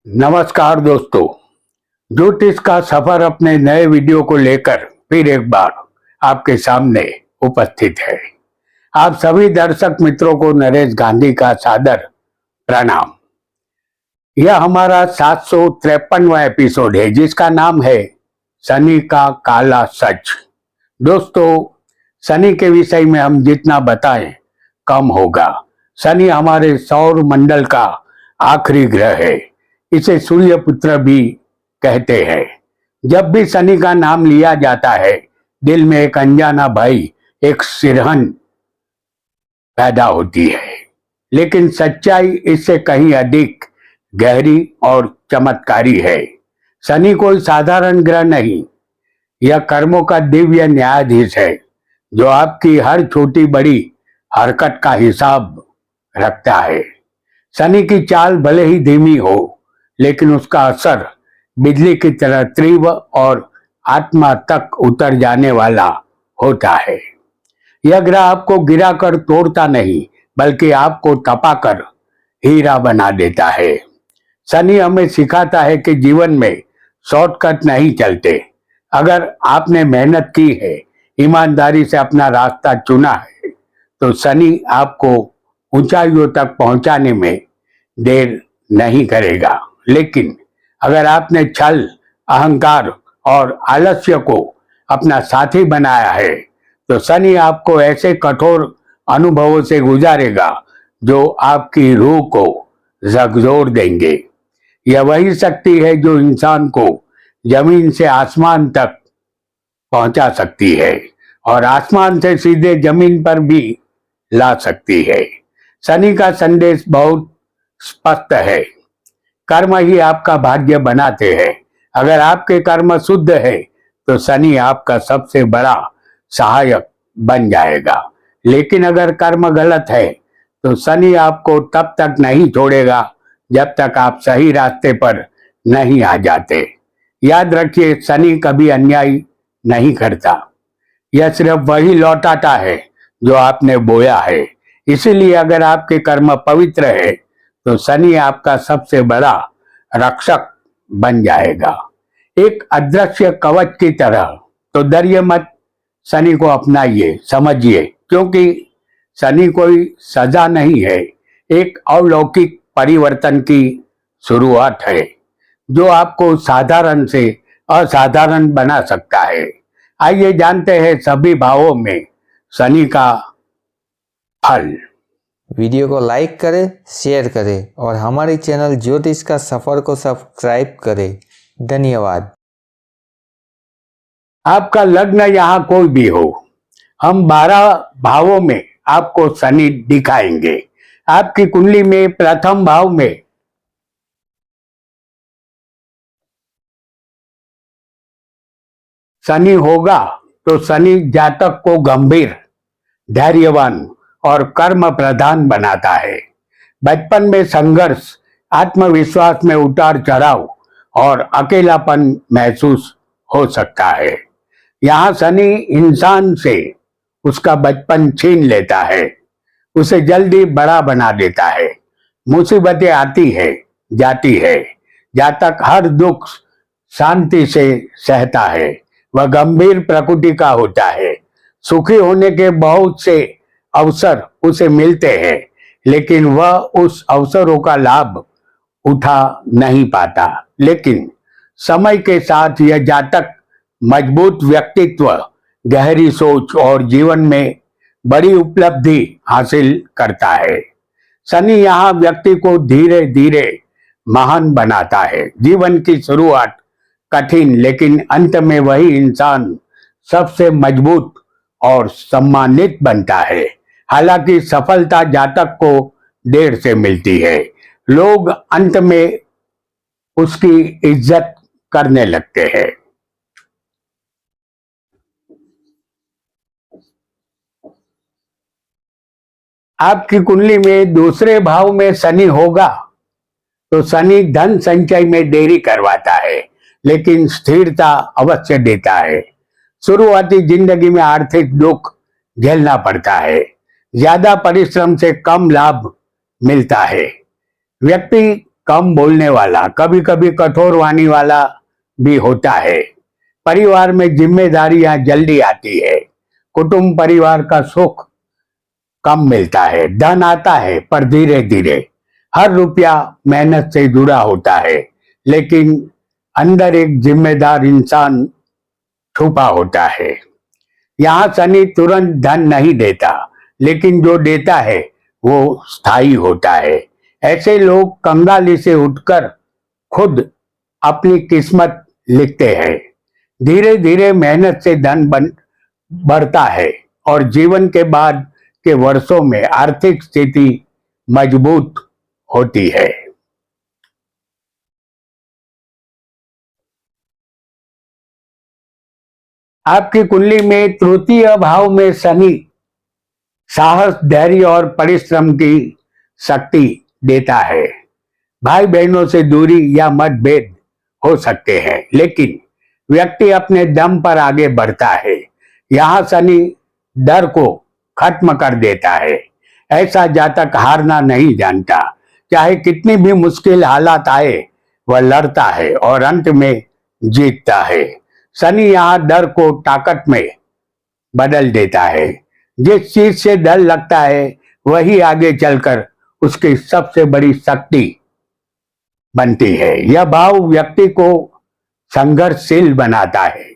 नमस्कार दोस्तों, ज्योतिष का सफर अपने नए वीडियो को लेकर फिर एक बार आपके सामने उपस्थित है। आप सभी दर्शक मित्रों को नरेश गांधी का सादर प्रणाम। यह हमारा 753वां एपिसोड है जिसका नाम है शनि का काला सच। दोस्तों, शनि के विषय में हम जितना बताएं कम होगा। शनि हमारे सौर मंडल का आखिरी ग्रह है। इसे सूर्य पुत्र भी कहते हैं। जब भी शनि का नाम लिया जाता है, दिल में एक अनजाना भय, एक सिरहन पैदा होती है। लेकिन सच्चाई इससे कहीं अधिक गहरी और चमत्कारी है। शनि कोई साधारण ग्रह नहीं, यह कर्मों का दिव्य न्यायाधीश है जो आपकी हर छोटी बड़ी हरकत का हिसाब रखता है। शनि की चाल भले ही धीमी हो, लेकिन उसका असर बिजली की तरह तीव्र और आत्मा तक उतर जाने वाला होता है। यह ग्रह आपको गिराकर तोड़ता नहीं, बल्कि आपको तपाकर हीरा बना देता है। शनि हमें सिखाता है कि जीवन में शॉर्टकट नहीं चलते। अगर आपने मेहनत की है, ईमानदारी से अपना रास्ता चुना है, तो शनि आपको ऊंचाइयों तक पहुंचाने में देर नहीं करेगा। लेकिन अगर आपने छल, अहंकार और आलस्य को अपना साथी बनाया है, तो शनि आपको ऐसे कठोर अनुभवों से गुजारेगा जो आपकी रूह को झकझोर देंगे। यह वही शक्ति है जो इंसान को जमीन से आसमान तक पहुंचा सकती है और आसमान से सीधे जमीन पर भी ला सकती है। शनि का संदेश बहुत स्पष्ट है। कर्म ही आपका भाग्य बनाते हैं। अगर आपके कर्म शुद्ध है, तो शनि आपका सबसे बड़ा सहायक बन जाएगा। लेकिन अगर कर्म गलत है, तो शनि आपको तब तक नहीं छोड़ेगा जब तक आप सही रास्ते पर नहीं आ जाते। याद रखिए, शनि कभी अन्याय नहीं करता। यह सिर्फ वही लौटाता है जो आपने बोया है। इसीलिए अगर आपके कर्म पवित्र है, तो शनि आपका सबसे बड़ा रक्षक बन जाएगा, एक अदृश्य कवच की तरह। तो डरिए मत, शनि को अपनाइए, समझिए, क्योंकि शनि कोई सजा नहीं है, एक अलौकिक परिवर्तन की शुरुआत है जो आपको साधारण से असाधारण बना सकता है। आइए जानते हैं सभी भावों में शनि का फल। वीडियो को लाइक करें, शेयर करें और हमारे चैनल ज्योतिष का सफर को सब्सक्राइब करें। धन्यवाद। आपका लग्न यहाँ कोई भी हो, हम 12 भावों में आपको शनि दिखाएंगे। आपकी कुंडली में प्रथम भाव में शनि होगा तो शनि जातक को गंभीर, धैर्यवान और कर्म प्रधान बनाता है। बचपन में संघर्ष, आत्मविश्वास में उतार चढ़ाव और अकेलापन महसूस हो सकता है। यहाँ शनि इंसान से उसका बचपन छीन लेता है, उसे जल्दी बड़ा बना देता है। मुसीबतें आती है, जाती है, जातक हर दुख शांति से सहता है। वह गंभीर प्रकृति का होता है। सुखी होने के बहुत से अवसर उसे मिलते हैं, लेकिन वह उस अवसरों का लाभ उठा नहीं पाता। लेकिन समय के साथ यह जातक मजबूत व्यक्तित्व, गहरी सोच और जीवन में बड़ी उपलब्धि हासिल करता है। शनि यहाँ व्यक्ति को धीरे धीरे महान बनाता है। जीवन की शुरुआत कठिन, लेकिन अंत में वही इंसान सबसे मजबूत और सम्मानित बनता है। हालांकि सफलता जातक को देर से मिलती है, लोग अंत में उसकी इज्जत करने लगते हैं। आपकी कुंडली में दूसरे भाव में शनि होगा तो शनि धन संचय में देरी करवाता है, लेकिन स्थिरता अवश्य देता है। शुरुआती जिंदगी में आर्थिक दुख झेलना पड़ता है, ज्यादा परिश्रम से कम लाभ मिलता है। व्यक्ति कम बोलने वाला, कभी कभी कठोर वाणी वाला भी होता है। परिवार में जिम्मेदारियां जल्दी आती है। कुटुंब परिवार का सुख कम मिलता है। धन आता है पर धीरे धीरे। हर रुपया मेहनत से जुड़ा होता है, लेकिन अंदर एक जिम्मेदार इंसान छुपा होता है। यहाँ शनि तुरंत धन नहीं देता, लेकिन जो देता है वो स्थायी होता है। ऐसे लोग कंगाली से उठकर खुद अपनी किस्मत लिखते हैं। धीरे धीरे मेहनत से धन बढ़ता है और जीवन के बाद के वर्षों में आर्थिक स्थिति मजबूत होती है। आपकी कुंडली में तृतीय भाव में शनि साहस, धैर्य और परिश्रम की शक्ति देता है। भाई बहनों से दूरी या मतभेद हो सकते हैं, लेकिन व्यक्ति अपने दम पर आगे बढ़ता है। यहाँ शनि डर को खत्म कर देता है। ऐसा जातक हारना नहीं जानता। चाहे कितनी भी मुश्किल हालात आए, वह लड़ता है और अंत में जीतता है। शनि यहाँ डर को ताकत में बदल देता है। जिस चीज से डर लगता है वही आगे चलकर उसकी सबसे बड़ी शक्ति बनती है। यह भाव व्यक्ति को संघर्षशील बनाता है,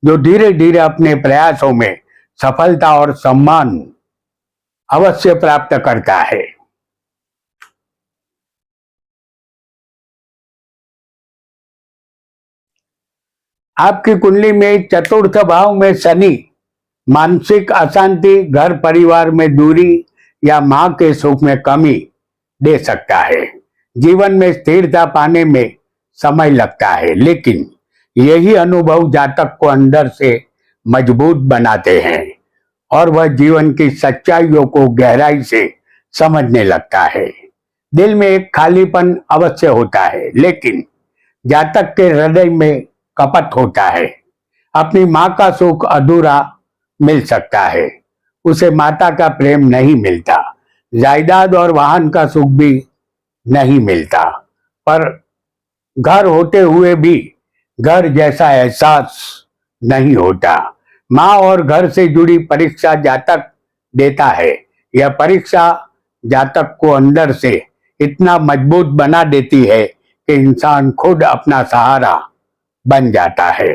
जो धीरे धीरे अपने प्रयासों में सफलता और सम्मान अवश्य प्राप्त करता है। आपकी कुंडली में चतुर्थ भाव में शनि मानसिक अशांति, घर परिवार में दूरी या मां के सुख में कमी दे सकता है। जीवन में स्थिरता पाने में समय लगता है, लेकिन यही अनुभव जातक को अंदर से मजबूत बनाते हैं और वह जीवन की सच्चाइयों को गहराई से समझने लगता है। दिल में एक खालीपन अवश्य होता है, लेकिन जातक के हृदय में कपट होता है। अपनी मां का सुख अधूरा मिल सकता है, उसे माता का प्रेम नहीं मिलता। जायदाद और वाहन का सुख भी नहीं मिलता, पर घर होते हुए भी घर जैसा एहसास नहीं होता। मां और घर से जुड़ी परीक्षा जातक देता है। यह परीक्षा जातक को अंदर से इतना मजबूत बना देती है कि इंसान खुद अपना सहारा बन जाता है।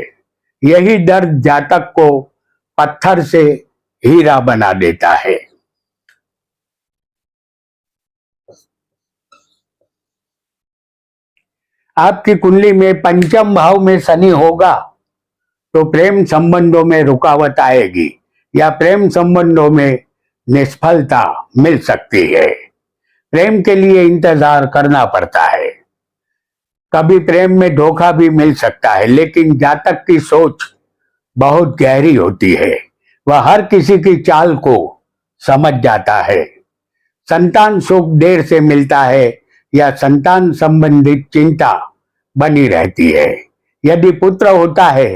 यही दर्द जातक को पत्थर से हीरा बना देता है। आपकी कुंडली में पंचम भाव में शनि होगा तो प्रेम संबंधों में रुकावट आएगी या प्रेम संबंधों में निष्फलता मिल सकती है। प्रेम के लिए इंतजार करना पड़ता है। कभी प्रेम में धोखा भी मिल सकता है, लेकिन जातक की सोच बहुत गहरी होती है। वह हर किसी की चाल को समझ जाता है। संतान सुख देर से मिलता है या संतान संबंधित चिंता बनी रहती है। यदि पुत्र होता है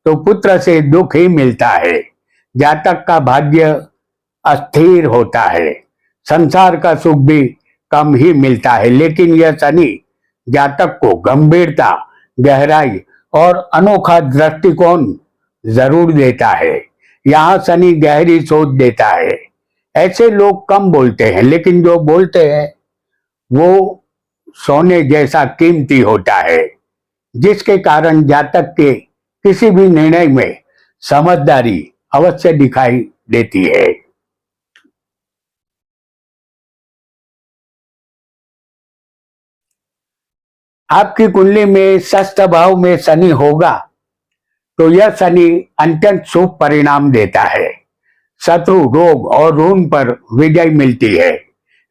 तो पुत्र से दुख ही मिलता है। जातक का भाग्य अस्थिर होता है। संसार का सुख भी कम ही मिलता है, लेकिन यह शनि जातक को गंभीरता, गहराई और अनोखा दृष्टिकोण जरूर देता है। यहाँ शनि गहरी सोच देता है। ऐसे लोग कम बोलते हैं, लेकिन जो बोलते हैं वो सोने जैसा कीमती होता है, जिसके कारण जातक के किसी भी निर्णय में समझदारी अवश्य दिखाई देती है। आपकी कुंडली में षष्ठ भाव में शनि होगा तो यह शनि अत्यंत शुभ परिणाम देता है। शत्रु, रोग और ऋण पर विजय मिलती है।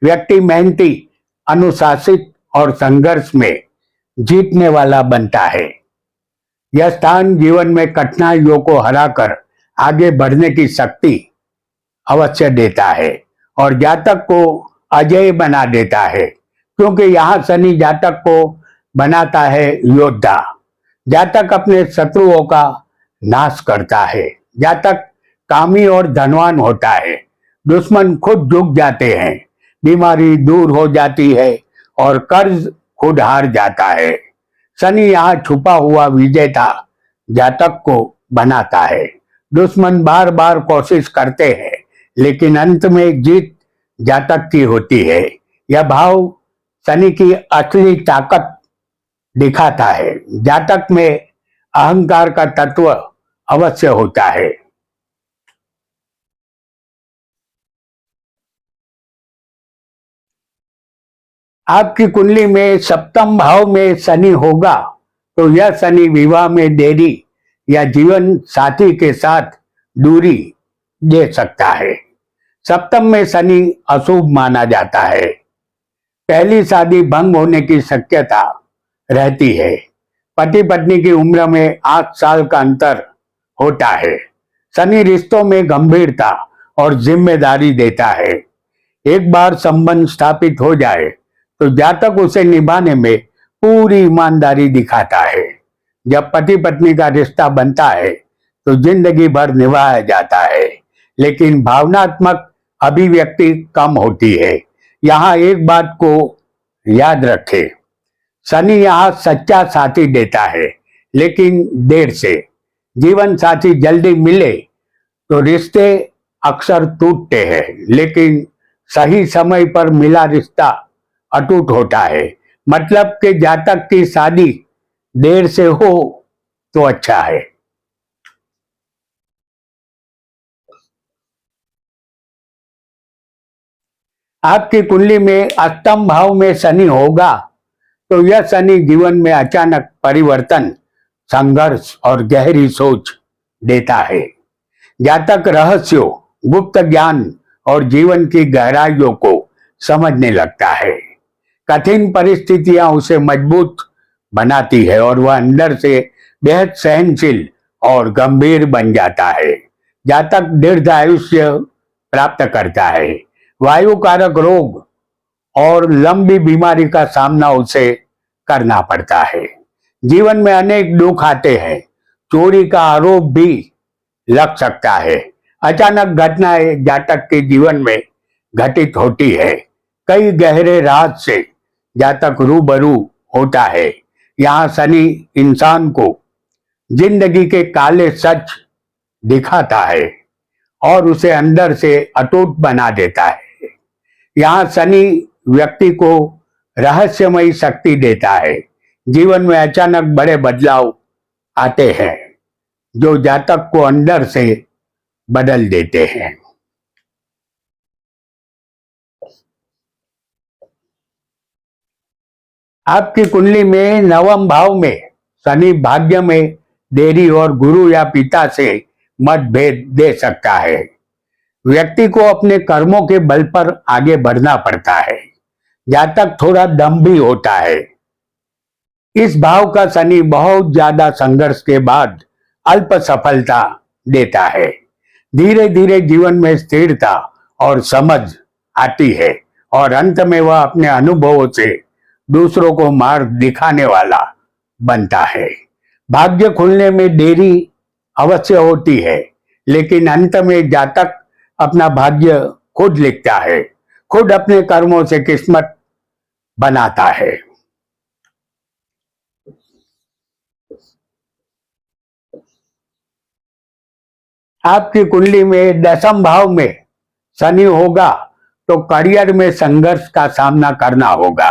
व्यक्ति मेहनती, अनुशासित और संघर्ष में जीतने वाला बनता है। यह स्थान जीवन में कठिनाइयों को हराकर आगे बढ़ने की शक्ति अवश्य देता है और जातक को अजय बना देता है, क्योंकि यहाँ शनि जातक को बनाता है योद्धा। जातक अपने शत्रुओं का नाश करता है। जातक कामी और धनवान होता है। दुश्मन खुद झुक जाते हैं। बीमारी दूर हो जाती है और कर्ज खुद हार जाता है। शनि यहाँ छुपा हुआ विजेता जातक को बनाता है। दुश्मन बार बार कोशिश करते हैं, लेकिन अंत में जीत जातक की होती है। यह भाव शनि की असली ताकत दिखाता है। जातक में अहंकार का तत्व अवश्य होता है। आपकी कुंडली में सप्तम भाव में शनि होगा तो यह शनि विवाह में देरी या जीवन साथी के साथ दूरी दे सकता है। सप्तम में शनि अशुभ माना जाता है। पहली शादी भंग होने की शक्यता रहती है। पति पत्नी की उम्र में 8 साल का अंतर होता है। शनि रिश्तों में गंभीरता और जिम्मेदारी देता है। एक बार संबंध स्थापित हो जाए तो जातक उसे निभाने में पूरी ईमानदारी दिखाता है। जब पति पत्नी का रिश्ता बनता है तो जिंदगी भर निभाया जाता है, लेकिन भावनात्मक अभिव्यक्ति कम होती है। यहाँ एक बात को याद रखें, शनि यहाँ सच्चा साथी देता है, लेकिन देर से। जीवन साथी जल्दी मिले तो रिश्ते अक्सर टूटते हैं, लेकिन सही समय पर मिला रिश्ता अटूट होता है। मतलब कि जातक की शादी देर से हो तो अच्छा है। आपकी कुंडली में अष्टम भाव में शनि होगा तो यह शनि जीवन में अचानक परिवर्तन, संघर्ष और गहरी सोच देता है। जातक रहस्यों, गुप्त ज्ञान और जीवन की गहराइयों को समझने लगता है। कठिन परिस्थितियां उसे मजबूत बनाती है और वह अंदर से बेहद सहनशील और गंभीर बन जाता है। जातक दीर्घ आयुष्य प्राप्त करता है। वायु कारक रोग और लंबी बीमारी का सामना उसे करना पड़ता है। जीवन में अनेक दुख आते हैं। चोरी का आरोप भी लग सकता है। अचानक घटनाएं जातक के जीवन में घटित होती है। कई गहरे राज से जातक रूबरू होता है। यहाँ शनि इंसान को जिंदगी के काले सच दिखाता है और उसे अंदर से अटूट बना देता है। यहाँ शनि व्यक्ति को रहस्यमयी शक्ति देता है। जीवन में अचानक बड़े बदलाव आते हैं जो जातक को अंदर से बदल देते हैं। आपकी कुंडली में नवम भाव में शनि भाग्य में देरी और गुरु या पिता से मतभेद दे सकता है। व्यक्ति को अपने कर्मों के बल पर आगे बढ़ना पड़ता है। जातक थोड़ा दम्भी होता है। इस भाव का शनि बहुत ज्यादा संघर्ष के बाद अल्प सफलता देता है। धीरे धीरे जीवन में स्थिरता और समझ आती है और अंत में वह अपने अनुभवों से दूसरों को मार्ग दिखाने वाला बनता है। भाग्य खुलने में देरी अवश्य होती है, लेकिन अंत में जातक अपना भाग्य खुद लिखता है, खुद अपने कर्मों से किस्मत बनाता है। आपकी कुंडली में दसम भाव में शनि होगा तो करियर में संघर्ष का सामना करना होगा।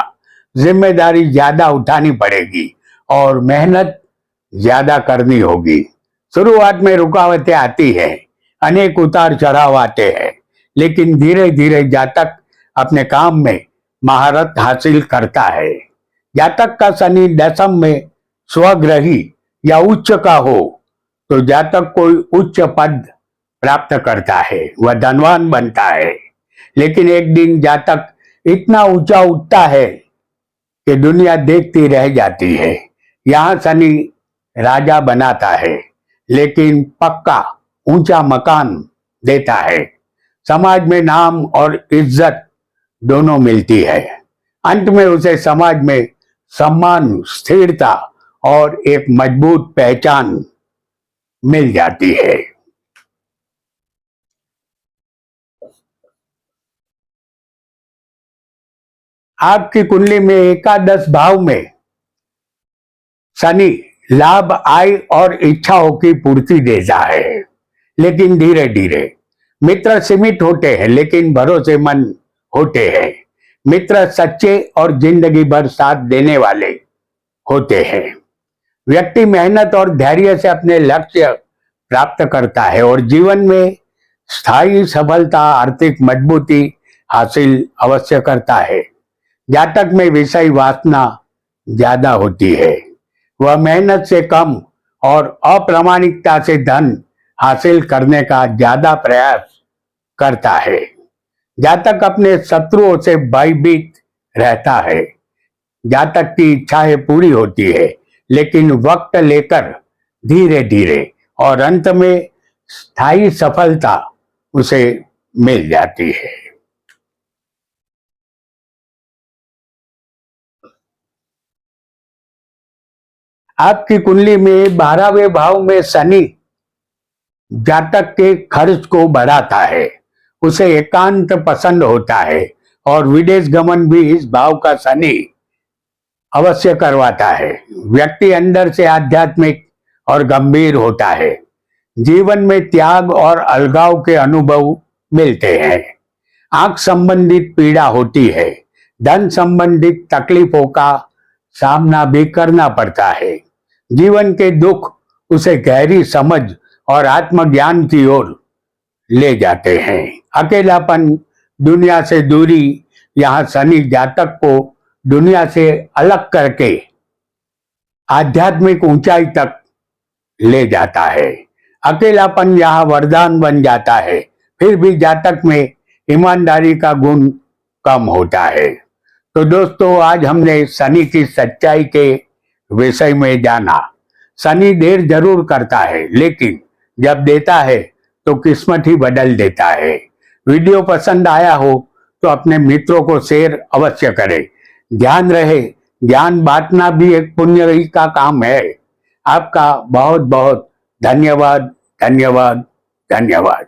जिम्मेदारी ज्यादा उठानी पड़ेगी और मेहनत ज्यादा करनी होगी। शुरुआत में रुकावटें आती हैं, अनेक उतार चढ़ाव आते हैं, लेकिन धीरे धीरे जातक अपने काम में महारत हासिल करता है। जातक का शनि दसम में स्वग्रही या उच्च का हो तो जातक कोई उच्च पद प्राप्त करता है, वह धनवान बनता है। लेकिन एक दिन जातक इतना ऊंचा उठता है कि दुनिया देखती रह जाती है। यहाँ शनि राजा बनाता है, लेकिन पक्का ऊंचा मकान देता है। समाज में नाम और इज्जत दोनों मिलती है। अंत में उसे समाज में सम्मान, स्थिरता और एक मजबूत पहचान मिल जाती है। आपकी कुंडली में एकादश भाव में शनि लाभ, आय और इच्छाओं की पूर्ति देता है, लेकिन धीरे धीरे। मित्र सीमित होते हैं लेकिन भरोसेमंद होते हैं। मित्र सच्चे और जिंदगी भर साथ देने वाले होते हैं। व्यक्ति मेहनत और धैर्य से अपने लक्ष्य प्राप्त करता है और जीवन में स्थायी सफलता, आर्थिक मजबूती हासिल अवश्य करता है। जातक में विषय वासना ज्यादा होती है। वह मेहनत से कम और अप्रामाणिकता से धन हासिल करने का ज्यादा प्रयास करता है। जातक अपने शत्रुओं से भयभीत रहता है। जातक की इच्छाएं पूरी होती है लेकिन वक्त लेकर धीरे धीरे, और अंत में स्थायी सफलता उसे मिल जाती है। आपकी कुंडली में 12वें भाव में शनि जातक के खर्च को बढ़ाता है। उसे एकांत पसंद होता है और विदेश गमन भी इस भाव का शनि अवश्य करवाता है। व्यक्ति अंदर से आध्यात्मिक और गंभीर होता है। जीवन में त्याग और अलगाव के अनुभव मिलते हैं। आंख संबंधित पीड़ा होती है। धन संबंधित तकलीफों का सामना भी करना पड़ता है। जीवन के दुख उसे गहरी समझ और आत्मज्ञान की ओर ले जाते हैं। अकेलापन, दुनिया से दूरी, यहाँ शनि जातक को दुनिया से अलग करके आध्यात्मिक ऊंचाई तक ले जाता है। अकेलापन यहाँ वरदान बन जाता है। फिर भी जातक में ईमानदारी का गुण कम होता है। तो दोस्तों, आज हमने शनि की सच्चाई के विषय में जाना। शनि देर जरूर करता है लेकिन जब देता है तो किस्मत ही बदल देता है। वीडियो पसंद आया हो तो अपने मित्रों को शेयर अवश्य करें। ध्यान रहे, ज्ञान बांटना भी एक पुण्य ही का काम है। आपका बहुत बहुत धन्यवाद, धन्यवाद, धन्यवाद।